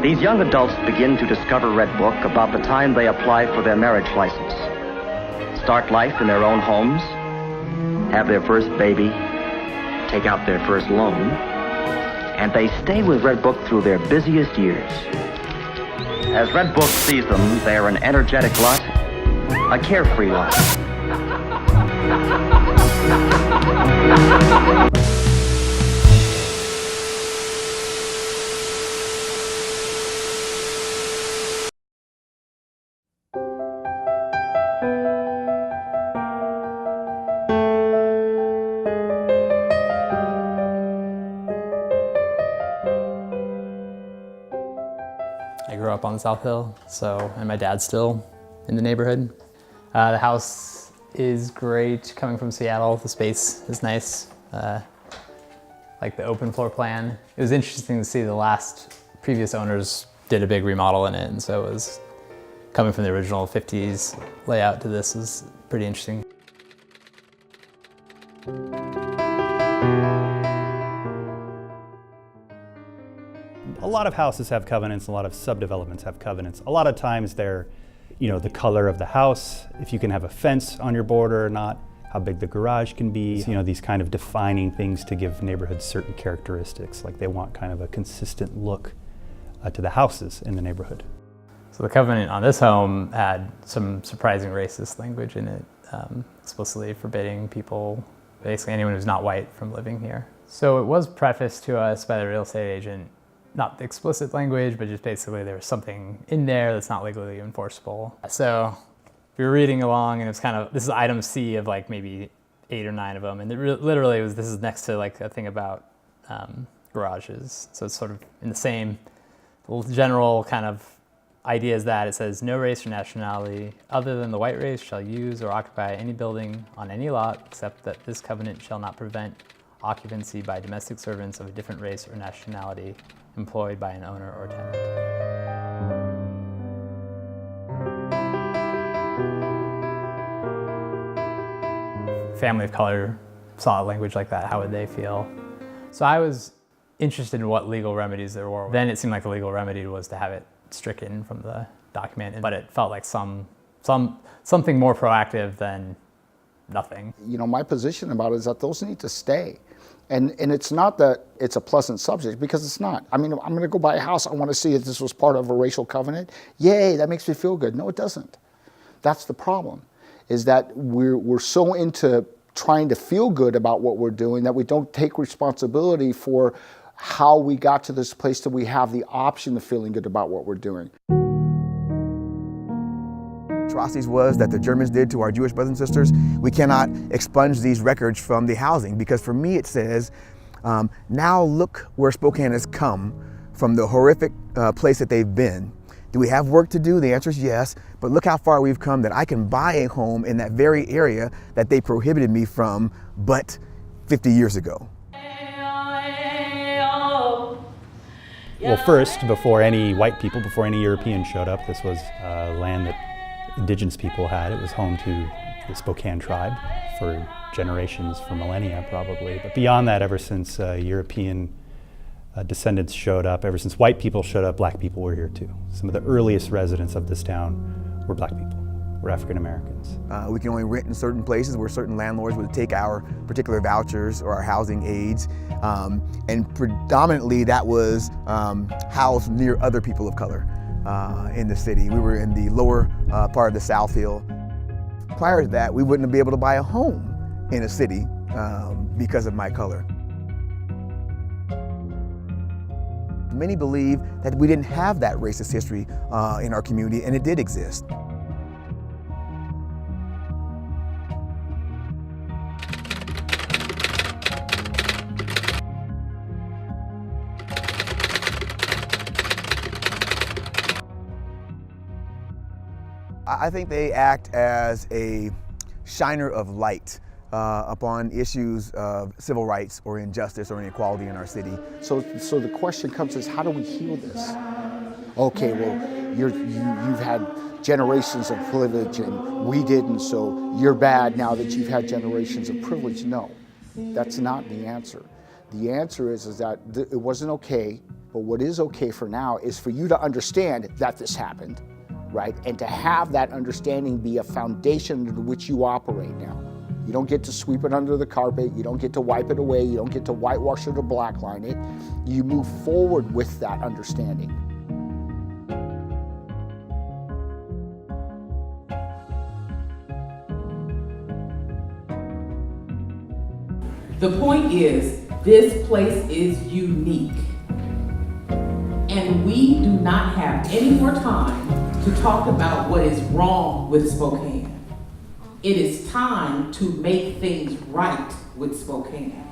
These young adults begin to discover Red Book about the time they apply for their marriage license, start life in their own homes, have their first baby, take out their first loan, and they stay with Red Book through their busiest years. As Red Book sees them, they are an energetic lot, a carefree lot. I grew up on the South Hill, and my dad's still in the neighborhood. The house is great coming from Seattle. The space is nice, like the open floor plan. It was interesting to see the previous owners did a big remodel in it, and so it was coming from the original 50s layout to this is pretty interesting. A lot of houses have covenants, a lot of subdevelopments have covenants. A lot of times they're, the color of the house, if you can have a fence on your border or not, how big the garage can be, these kind of defining things to give neighborhoods certain characteristics, like they want kind of a consistent look to the houses in the neighborhood. So the covenant on this home had some surprising racist language in it, explicitly forbidding people, basically anyone who's not white, from living here. So it was prefaced to us by the real estate agent, not the explicit language, but just basically there was something in there that's not legally enforceable. So we were reading along, and it's kind of, this is item C of like maybe 8 or 9 of them, and it literally was, this is next to like a thing about garages. So it's sort of in the same general kind of idea as that. It says, no race or nationality other than the white race shall use or occupy any building on any lot, except that this covenant shall not prevent occupancy by domestic servants of a different race or nationality employed by an owner or tenant. Family of color saw a language like that, how would they feel? So I was interested in what legal remedies there were. Then it seemed like the legal remedy was to have it stricken from the document, but it felt like something more proactive than nothing. My position about it is that those need to stay. And it's not that it's a pleasant subject, because it's not. I mean, I'm gonna go buy a house, I wanna see if this was part of a racial covenant. Yay, that makes me feel good. No, it doesn't. That's the problem, is that we're so into trying to feel good about what we're doing that we don't take responsibility for how we got to this place that we have the option of feeling good about what we're doing. Atrocities was that the Germans did to our Jewish brothers and sisters. We cannot expunge these records from the housing, because for me it says, now look where Spokane has come from the horrific place that they've been. Do we have work to do? The answer is yes, but look how far we've come that I can buy a home in that very area that they prohibited me from but 50 years ago. Well, first, before any white people, before any Europeans showed up, this was land that indigenous people had. It was home to the Spokane tribe for generations, for millennia probably. But beyond that, ever since European descendants showed up, ever since white people showed up, black people were here too. Some of the earliest residents of this town were black people, were African Americans. We can only rent in certain places where certain landlords would take our particular vouchers or our housing aids. And predominantly that was housed near other people of color. In the city. We were in the lower part of the South Hill. Prior to that, we wouldn't be able to buy a home in a city because of my color. Many believe that we didn't have that racist history in our community, and it did exist. I think they act as a shiner of light upon issues of civil rights or injustice or inequality in our city. So the question comes is, how do we heal this? Okay, well, you've had generations of privilege and we didn't, so you're bad now that you've had generations of privilege. No, that's not the answer. The answer is that it wasn't okay But what is okay for now is for you to understand that this happened, right? And to have that understanding be a foundation under which you operate now. You don't get to sweep it under the carpet. You don't get to wipe it away. You don't get to whitewash it or blackline it. You move forward with that understanding. The point is, this place is unique. And we do not have any more time to talk about what is wrong with Spokane. It is time to make things right with Spokane.